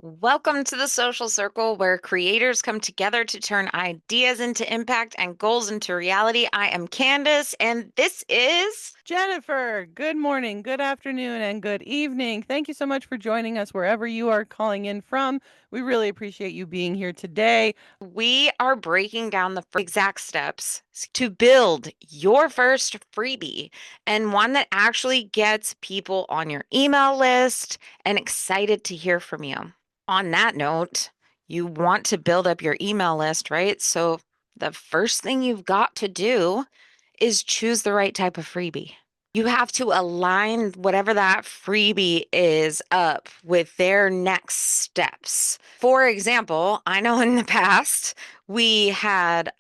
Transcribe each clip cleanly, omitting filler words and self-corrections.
Welcome to the social circle where creators come together to turn ideas into impact and goals into reality. I am Candace, and this is Jennifer, good morning, good afternoon, and good evening. Thank you so much for joining us wherever you are calling in from. We really appreciate you being here today. we are breaking down the exact steps to build your first freebie and one that actually gets people on your email list and excited to hear from you. On that note, you want to build up your email list, right? So the first thing you've got to do is choose the right type of freebie. You have to align whatever that freebie is up with their next steps. For example, I know in the past we had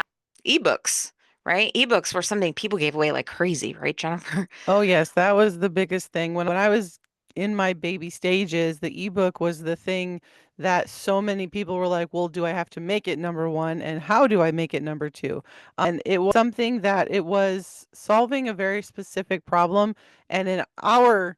ebooks, right? Ebooks were something people gave away like crazy, right, Jennifer? Oh, yes, that was the biggest thing. When I was in my baby stages, the ebook was the thing that so many people were like, well, do I have to make it number one? And how do I make it number two? And it was something that it was solving a very specific problem. And in our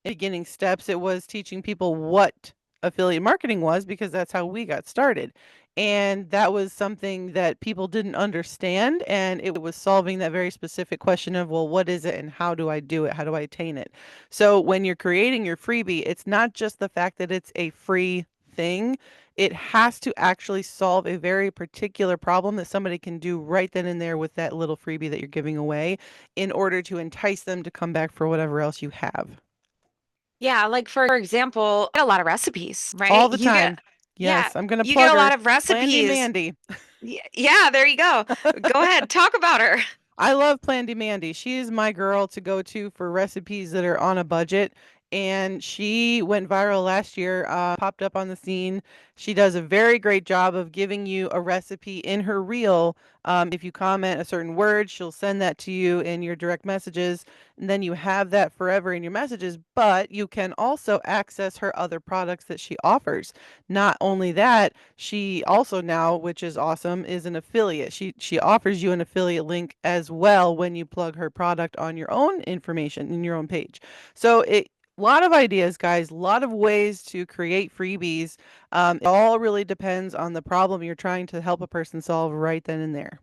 beginning steps, it was teaching people what affiliate marketing was because that's how we got started. And that was something that people didn't understand. And it was solving that very specific question of, well, what is it and how do I do it? How do I attain it? So when you're creating your freebie, it's not just the fact that it's a free thing. It has to actually solve a very particular problem that somebody can do right then and there with that little freebie that you're giving away in order to entice them to come back for whatever else you have. Yeah, like for example, a lot of recipes, All right? the time. Yeah, Yes, I'm gonna you get plug a her. lot of Plandy recipes. Mandy. Yeah, there you go. Go ahead, talk about her. I love Plandy Mandy. She is my girl to go to for recipes that are on a budget. And she went viral last year, popped up on the scene. She does a very great job of giving you a recipe in her reel. If you comment a certain word, she'll send that to you in your direct messages. And then you have that forever in your messages. But you can also access her other products that she offers. Not only that, she also now, which is awesome, is an affiliate. She offers you an affiliate link as well when you plug her product on your own information in your own page. So it a lot of ideas, guys, a lot of ways to create freebies. It all really depends on the problem you're trying to help a person solve right then and there.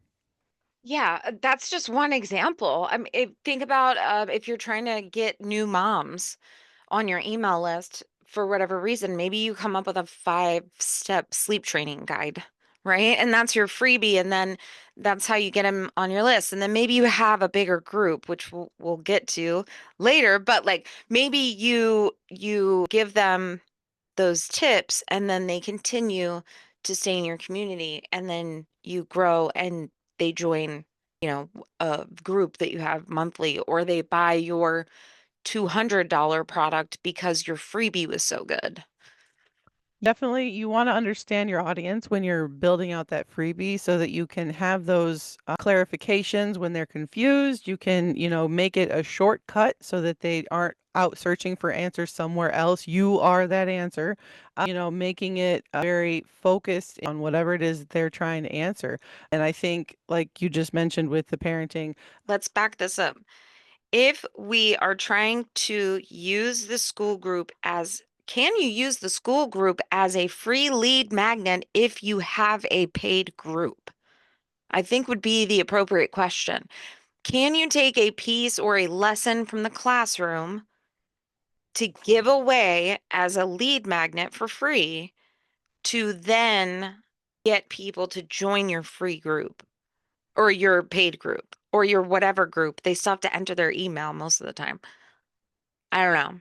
Yeah, that's just one example. I mean, think about if you're trying to get new moms on your email list for whatever reason, maybe you come up with a 5-step sleep training guide, right? And that's your freebie, and then that's how you get them on your list. And then maybe you have a bigger group, which we'll get to later, but like maybe you give them those tips and then they continue to stay in your community and then you grow and they join, a group that you have monthly or they buy your $200 product because your freebie was so good. Definitely, you want to understand your audience when you're building out that freebie so that you can have those clarifications when they're confused. You can, make it a shortcut so that they aren't out searching for answers somewhere else. You are that answer, making it very focused on whatever it is that they're trying to answer. And I think, like you just mentioned with the parenting, Let's back this up. If we are trying to use the school group as can you use the school group as a free lead magnet if you have a paid group? I think would be the appropriate question. Can you take a piece or a lesson from the classroom to give away as a lead magnet for free to then get people to join your free group or your paid group or your whatever group? They still have to enter their email most of the time. I don't know.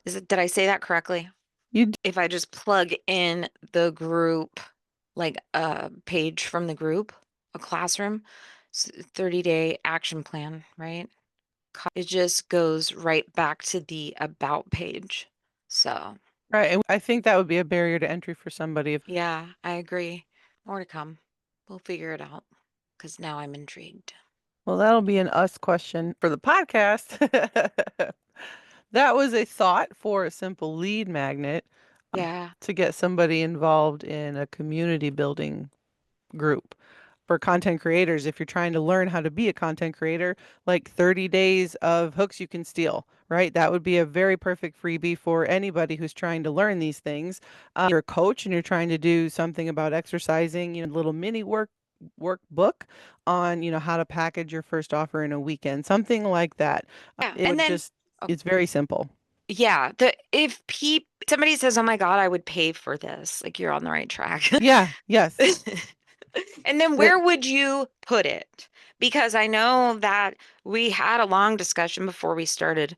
Did I say that correctly? you If I just plug in the group, like a page from the group, a classroom, 30-day action plan, right? It just goes right back to the about page. So, right? And I think that would be a barrier to entry for somebody if yeah, I agree. More to come. We'll figure it out because now I'm intrigued. well, that'll be an us question for the podcast. That was a thought for a simple lead magnet Yeah. to get somebody involved in a community building group. For content creators, if you're trying to learn how to be a content creator, like 30 days of hooks you can steal, right? That would be a very perfect freebie for anybody who's trying to learn these things. You're a coach and you're trying to do something about exercising, little mini workbook on, how to package your first offer in a weekend, something like that. Yeah. It And would then, just, oh, it's very simple. yeah, if somebody says, "Oh my God, I would pay for this," like you're on the right track. Yeah, yes. And then That where would you put it? Because I know that we had a long discussion before we started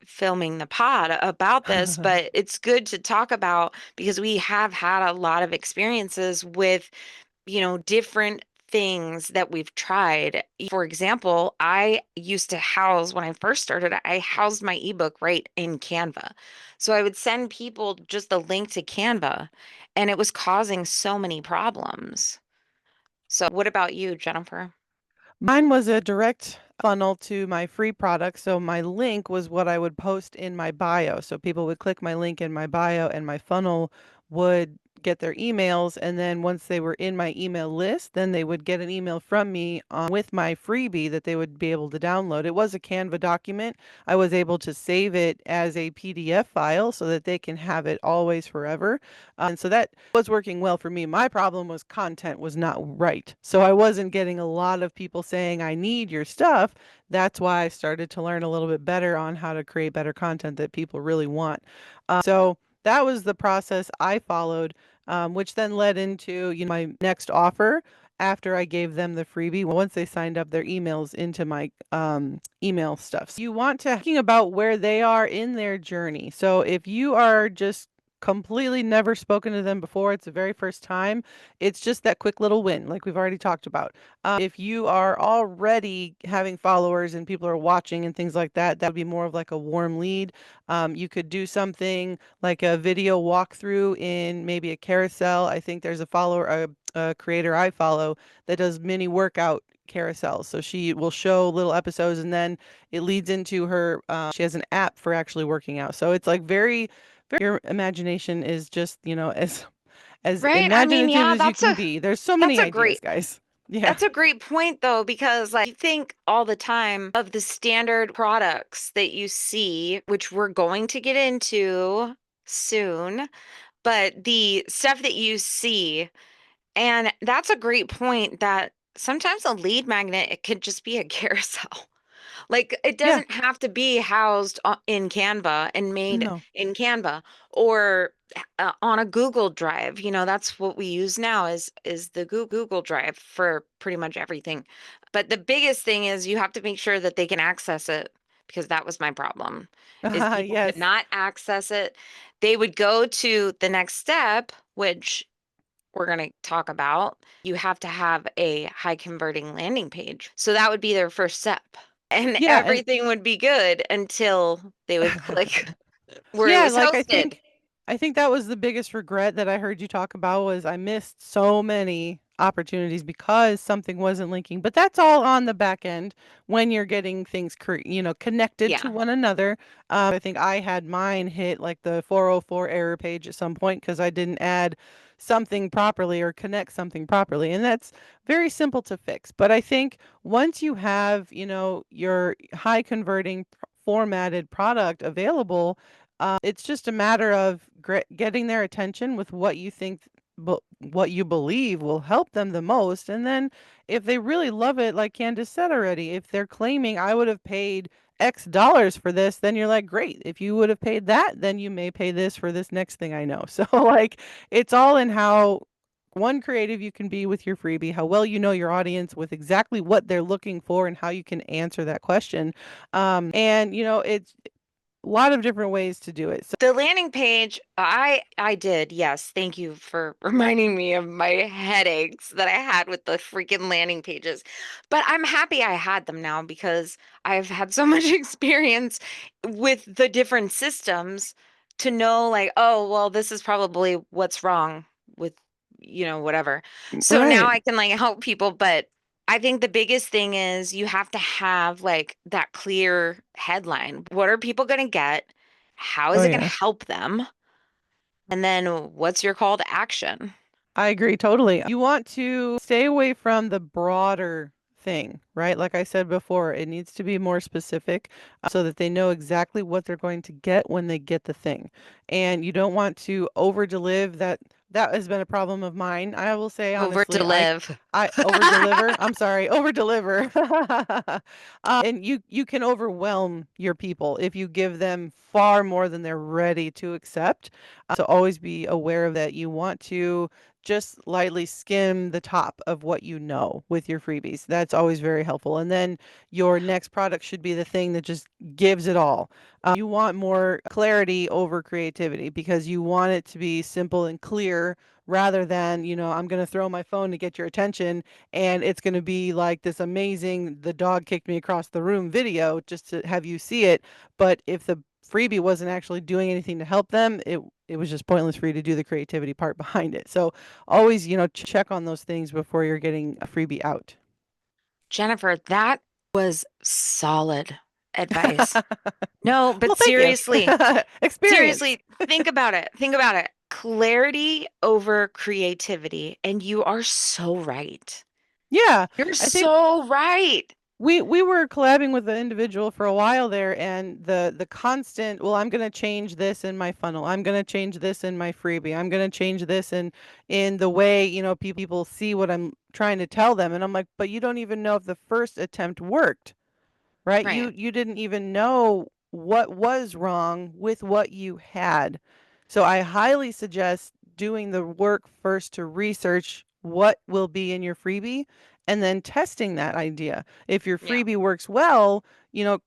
filming the pod about this, but it's good to talk about because we have had a lot of experiences with, different things that we've tried. For example, I used to house, when I first started, I housed my ebook right in Canva. So I would send people just a link to Canva, and it was causing so many problems. So what about you, Jennifer? Mine was a direct funnel to my free product. So my link was what I would post in my bio. So people would click my link in my bio and my funnel would get their emails. And then once they were in my email list, then they would get an email from me with my freebie that they would be able to download. It was a Canva document. I was able to save it as a PDF file so that they can have it always forever. And so that was working well for me. My problem was content was not right. So I wasn't getting a lot of people saying, I need your stuff. That's why I started to learn a little bit better on how to create better content that people really want. So that was the process I followed, which then led into, my next offer after I gave them the freebie once they signed up their emails into my email stuff. So you want to thinking about where they are in their journey. So if you are just completely never spoken to them before, it's the very first time, it's just that quick little win, like we've already talked about. If you are already having followers and people are watching and things like that, that would be more of like a warm lead. You could do something like a video walkthrough in maybe a carousel. I think there's a creator I follow that does mini workout carousels. So she will show little episodes and then it leads into her, she has an app for actually working out. So it's like your imagination is just, as Right? I mean, imaginative yeah, as you can be. There's so that's many a ideas, great guys. Yeah. that's a great point though, because like you think all the time of the standard products that you see, which we're going to get into soon, but the stuff that you see, and that's a great point that sometimes a lead magnet, it could just be a carousel. Like it Yeah. doesn't have to be housed in Canva and made No. in Canva or on a Google Drive. That's what we use now is the Google Drive for pretty much everything. But the biggest thing is you have to make sure that they can access it because that was my problem. Is people could Yes. not access it. They would go to the next step, which we're going to talk about. You have to have a high converting landing page. So that would be their first step. And Yeah, and everything would be good until they would click where it yeah, was like hosted. I think that was the biggest regret that I heard you talk about was I missed so many opportunities because something wasn't linking. But that's all on the back end when you're getting things connected to Yeah. one another. I think I had mine hit like the 404 error page at some point because I didn't add something properly or connect something properly. And that's very simple to fix. But I think once you have, your high converting formatted product available, it's just a matter of getting their attention with what you think, what you believe will help them the most. And then if they really love it, like Candace said already, if they're claiming I would have paid X dollars for this, then you're like, great. If you would have paid that, then you may pay this for this next thing I know. So like it's all in how one creative you can be with your freebie, how well you know your audience with exactly what they're looking for and how you can answer that question. And it's a lot of different ways to do it. So The landing page, I did. Yes, thank you for reminding me of my headaches that I had with the freaking landing pages. But I'm happy I had them now because I've had so much experience with the different systems to know like, oh, well, this is probably what's wrong with, whatever. So now right. I can like help people, but I think the biggest thing is you have to have like that clear headline. What are people going to get? How Oh is it going to yeah. help them? And then what's your call to action? I agree totally. You want to stay away from the broader thing, right? Like I said before, it needs to be more specific so that they know exactly what they're going to get when they get the thing. And you don't want to over deliver that. That has been a problem of mine. I will say Over honestly, deliver. I over deliver. I'm sorry, over deliver. And you can overwhelm your people if you give them far more than they're ready to accept. So always be aware of that. You want to just lightly skim the top of what you know with your freebies. That's always very helpful. And then your next product should be the thing that just gives it all. You want more clarity over creativity because you want it to be simple and clear rather than, I'm going to throw my phone to get your attention and it's going to be like this amazing, the dog kicked me across the room video just to have you see it. But if the freebie wasn't actually doing anything to help them, it was just pointless for you to do the creativity part behind it. So always, check on those things before you're getting a freebie out. Jennifer, that was solid advice. No, Well, but thank you. Experience. seriously, think about it. Think about it. Clarity over creativity. And you are so right. Yeah, You're I think so right. we were collabing with the individual for a while there, and the constant, well, I'm going to change this in my funnel. I'm going to change this in my freebie. I'm going to change this in the way, people see what I'm trying to tell them. And I'm like, but you don't even know if the first attempt worked. Right? You Right. you didn't even know what was wrong with what you had. So I highly suggest doing the work first to research what will be in your freebie and then testing that idea. If your Yeah. freebie works well,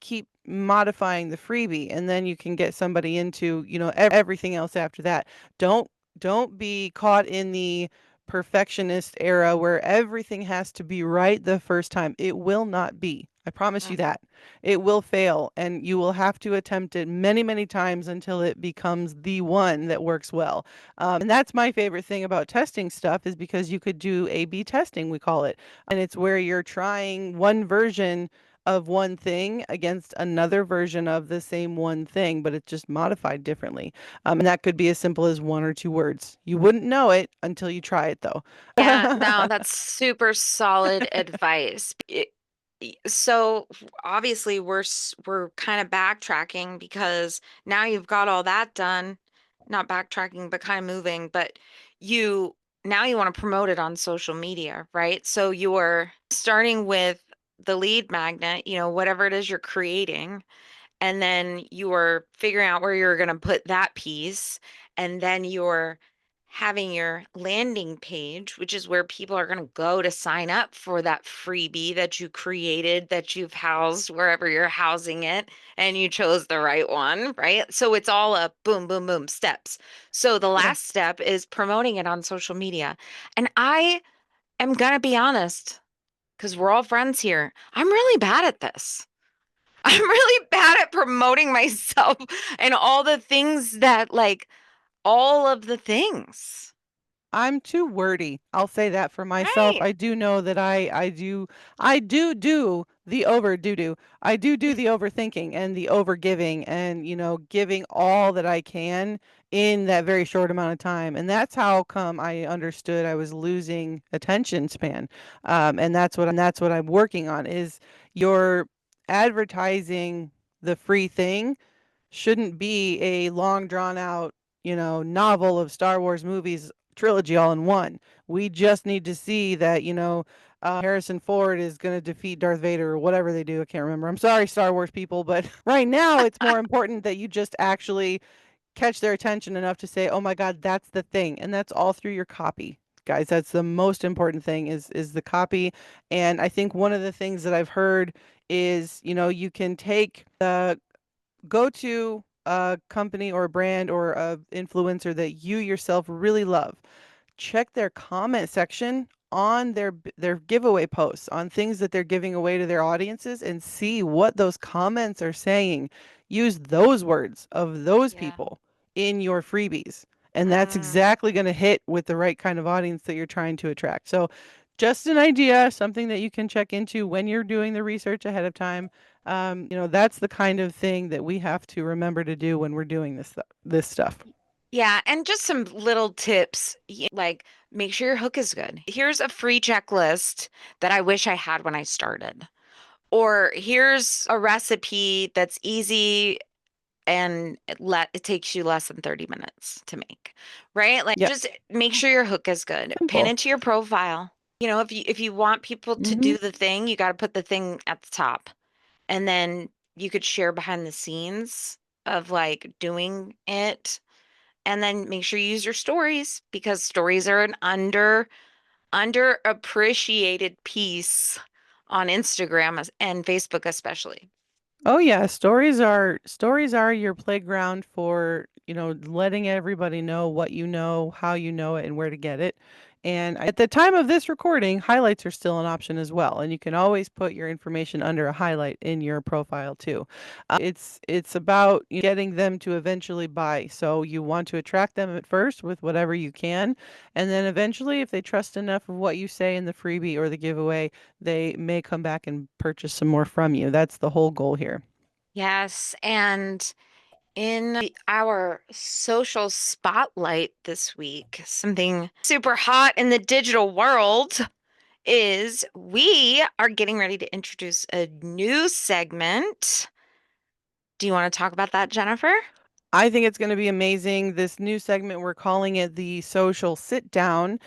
keep modifying the freebie and then you can get somebody into, everything else after that. Don't be caught in the perfectionist era where everything has to be right the first time. It will not be. I promise you Mhm. that. It will fail, and you will have to attempt it many, many times until it becomes the one that works well. And that's my favorite thing about testing stuff is because you could do A/B testing, we call it. And it's where you're trying one version of one thing against another version of the same one thing, but it's just modified differently. And that could be as simple as one or two words. You wouldn't know it until you try it, though. Yeah, no, that's super solid advice. So obviously we're kind of backtracking because now you've got all that done, not backtracking, but kind of moving, but you now you want to promote it on social media, right? So you're starting with the lead magnet, whatever it is you're creating, and then you're figuring out where you're going to put that piece, and then you're having your landing page, which is where people are going to go to sign up for that freebie that you created, that you've housed wherever you're housing it, and you chose the right one, right? So it's all a boom, boom, boom steps. So the Yeah. last step is promoting it on social media. And I am going to be honest, because we're all friends here, I'm really bad at this. I'm really bad at promoting myself and all the things that, like, all of the things. I'm too wordy. I'll say that for myself. Right. I do know that I do the over do. I do the overthinking and the over giving and giving all that I can in that very short amount of time. And that's how come I understood I was losing attention span. And that's what I'm working on is your advertising the free thing shouldn't be a long drawn out, novel of Star Wars movies trilogy all in one. We just need to see that, Harrison Ford is going to defeat Darth Vader or whatever they do. I can't remember. I'm sorry, Star Wars people, but right now it's more important that you just actually catch their attention enough to say, "Oh my God, that's the thing," and that's all through your copy. Guys, that's the most important thing is the copy. And I think one of the things that I've heard is, you can take the go to a company or a brand or a influencer that you yourself really love. Check their comment section on their giveaway posts on things that they're giving away to their audiences and see what those comments are saying. Use those words of those Yeah. people in your freebies. And that's Mm. exactly going to hit with the right kind of audience that you're trying to attract. So just an idea, something that you can check into when you're doing the research ahead of time. That's the kind of thing that we have to remember to do when we're doing this stuff. Yeah, and just some little tips, like make sure your hook is good. Here's a free checklist that I wish I had when I started. Or here's a recipe that's easy and it takes you less than 30 minutes to make, right? Like Yep. just make sure your hook is good. Pin Simple. it to your profile. If you want people to Hmm. do the thing, you got to put the thing at the top. And then you could share behind the scenes of like doing it. And then make sure you use your stories because stories are an underappreciated piece on Instagram and Facebook especially. Oh yeah, stories are your playground for, letting everybody know what you know, how you know it, and where to get it. And at the time of this recording, highlights are still an option as well, and you can always put your information under a highlight in your profile too. It's about getting them to eventually buy. So you want to attract them at first with whatever you can, and then eventually, if they trust enough of what you say in the freebie or the giveaway, they may come back and purchase some more from you. That's the whole goal here. Yes, and in our social spotlight this week, something super hot in the digital world is we are getting ready to introduce a new segment. Do you want to talk about that, Jennifer? I think it's going to be amazing. This new segment, we're calling it the social sit down,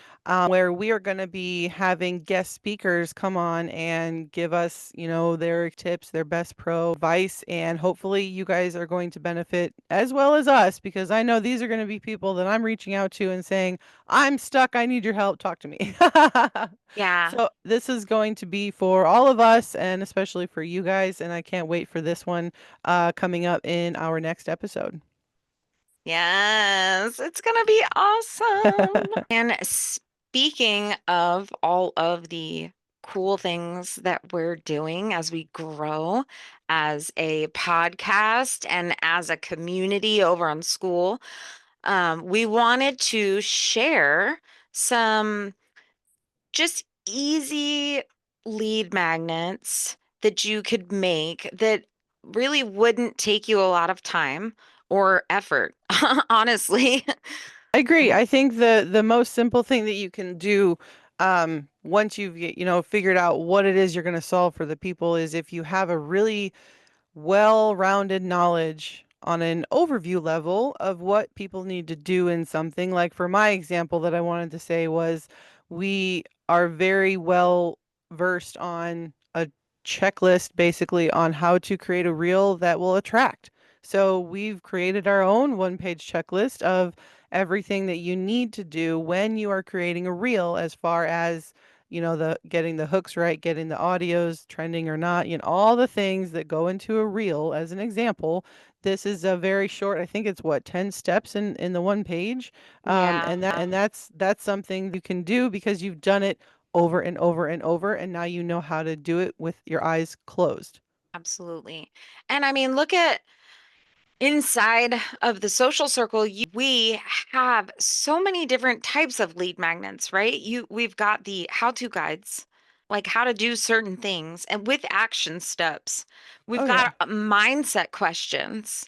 where we are going to be having guest speakers come on and give us, their tips, their best pro advice. And hopefully, you guys are going to benefit as well as us, because I know these are going to be people that I'm reaching out to and saying, I'm stuck. I need your help. Talk to me. Yeah. So, this is going to be for all of us and especially for you guys. And I can't wait for this one coming up in our next episode. Yes, it's gonna be awesome. And speaking of all of the cool things that we're doing as we grow as a podcast and as a community over on school, we wanted to share some just easy lead magnets that you could make that really wouldn't take you a lot of time or effort, honestly. I agree. I think the most simple thing that you can do once you've figured out what it is you're going to solve for the people is if you have a really well-rounded knowledge on an overview level of what people need to do in something. Like for my example that I wanted to say was we are very well versed on a checklist basically on how to create a reel that will attract. So we've created our own one-page checklist of everything that you need to do when you are creating a reel as far as the getting the hooks right, getting the audios trending or not, all the things that go into a reel as an example. This is a very short, I think it's what, 10 steps in the one page. Yeah, And that's something you can do because you've done it over and over and over, and now you know how to do it with your eyes closed. absolutely. And I mean, look at inside of the social circle, we have so many different types of lead magnets, right? We've got the how-to guides, like how to do certain things, and with action steps. We've Oh yeah. got mindset questions,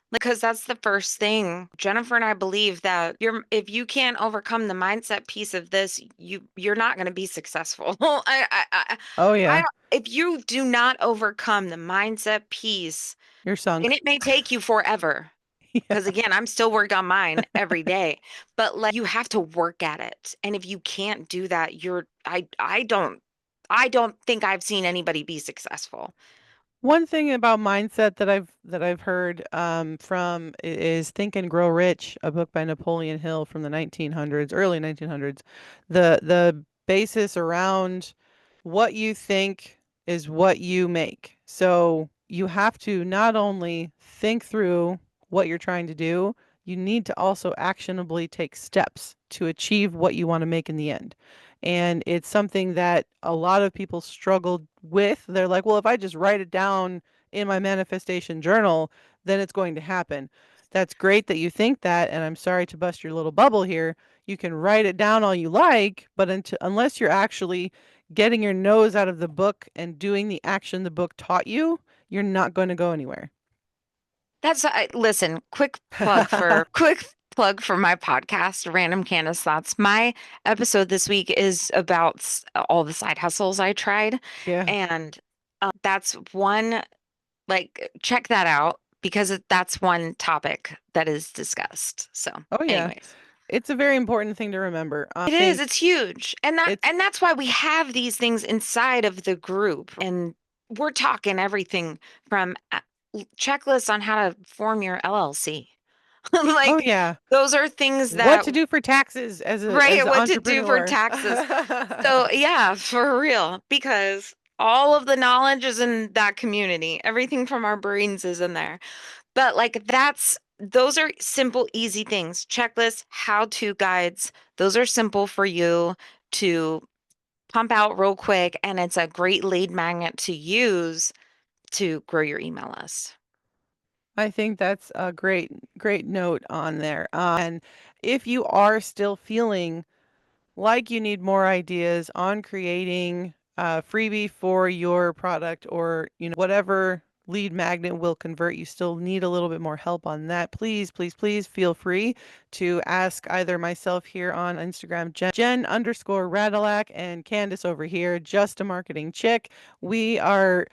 because that's the first thing. Jennifer and I believe that if you can't overcome the mindset piece of this, you're not going to be successful. Oh I yeah. don't, if you do not overcome the mindset piece, You're and sunk. it may take you forever. Yeah. Because again, I'm still working on mine every day, but like you have to work at it. And if you can't do that, I don't think I've seen anybody be successful. One thing about mindset that I've heard is Think and Grow Rich, a book by Napoleon Hill from the 1900s, early 1900s. The basis around what you think is what you make. So you have to not only think through what you're trying to do, you need to also actionably take steps to achieve what you want to make in the end. And it's something that a lot of people struggle with. They're like, well, if I just write it down in my manifestation journal, then it's going to happen. That's great that you think that. And I'm sorry to bust your little bubble here. You can write it down all you like, but unless you're actually getting your nose out of the book and doing the action the book taught you, you're not going to go anywhere. Listen, quick plug for quick plug for my podcast, Random Candace Thoughts. My episode this week is about all the side hustles I tried. Yeah. And that's one, like, check that out because that's one topic that is discussed. So, Oh yeah. anyways. It's a very important thing to remember. I It is, think it's huge. And that it's and that's why we have these things inside of the group. And we're talking everything from checklists on how to form your LLC. oh Like yeah. those are things What that, to do for taxes as right, an what to do for entrepreneur. taxes. So yeah, for real, because all of the knowledge is in that community. Everything from our brains is in there. But like those are simple, easy things. Checklists, how-to guides. Those are simple for you to pump out real quick, and it's a great lead magnet to use to grow your email list. I think that's a great note on there. And if you are still feeling like you need more ideas on creating a freebie for your product or, whatever lead magnet will convert, you still need a little bit more help on that. Please, please, please feel free to ask either myself here on Instagram, Jen_Radilak, and Candace over here, Just a Marketing Chick. We are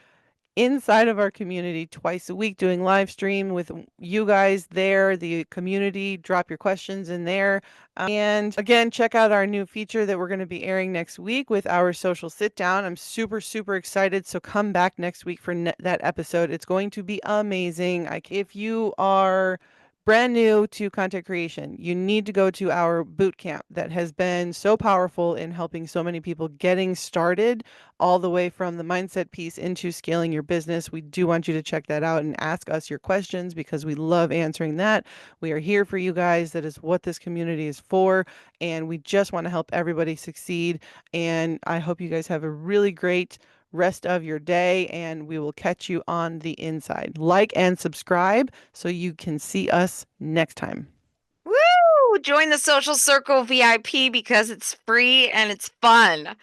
inside of our community twice a week doing live stream with you guys there, the community. Drop your questions in there. And again, check out our new feature that we're going to be airing next week with our social sit down. I'm super, super excited. So come back next week for that episode. It's going to be amazing. If you are brand new to content creation, you need to go to our boot camp that has been so powerful in helping so many people getting started all the way from the mindset piece into scaling your business. We do want you to check that out and ask us your questions because we love answering that. We are here for you guys. That is what this community is for. And we just want to help everybody succeed. And I hope you guys have a really great rest of your day, and we will catch you on the inside. Like and subscribe so you can see us next time. Woo! Join the Social Circle VIP because it's free and it's fun.